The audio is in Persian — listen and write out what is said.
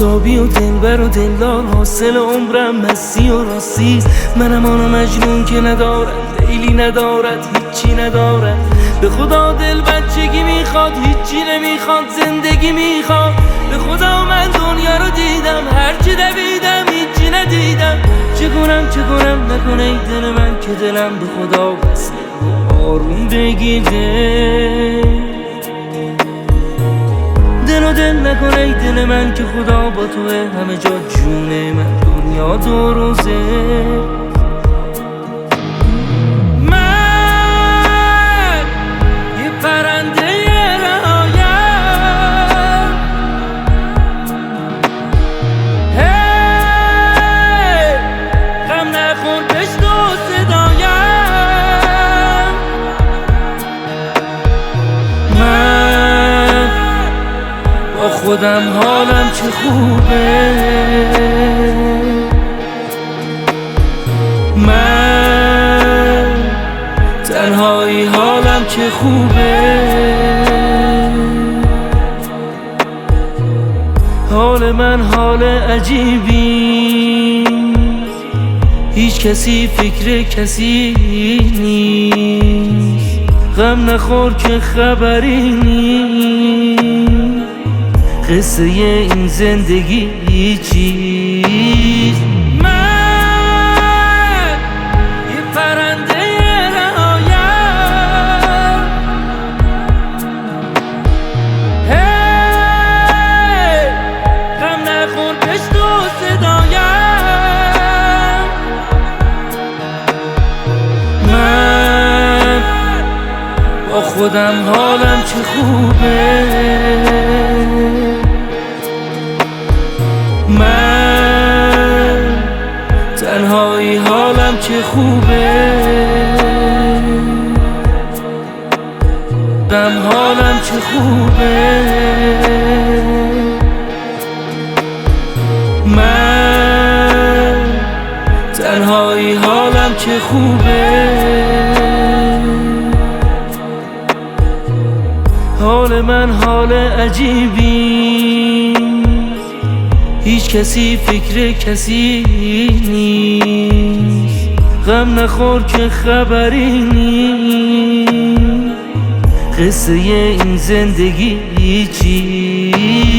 بیتابی و دلبر و دلدار، حاصل عمرم مستی و راستیست. منم آن مجنون که ندارد لیلی، ندارد هیچی ندارد. به خدا دل بچگی میخواد، هیچی نمیخواد، زندگی میخواد. به خدا من دنیا رو دیدم، هرچی دویدم هیچی ندیدم. چه کنم نکنه ای دل من که دلم به خدا بسه آروم بگیره. دل نکنه ای دل من که خدا با توه، همه جا جونه من، دنیا دو روزه. من یه پرنده رهایم، هی غم نخور بشنو صدایم. من با خودم حالم چه خوبه، من تنهایی حالم چه خوبه. حال من حال عجیبی، هیچ کسی فکر کسی نیست. غم نخور که خبری نیست، قصه این زندگی چیست. من یه پرنده رهایم، هی غم نخور بشنو صدایم. من با خودم حالم چه خوبه، من تنهایی حالم چه خوبه. غم حالم چه خوبه، من تنهایی حالم چه خوبه. حال من حال عجیبی، هیچ کسی فکر کسی نیست. غم نخور که خبری نیست، قصه این زندگی چیست.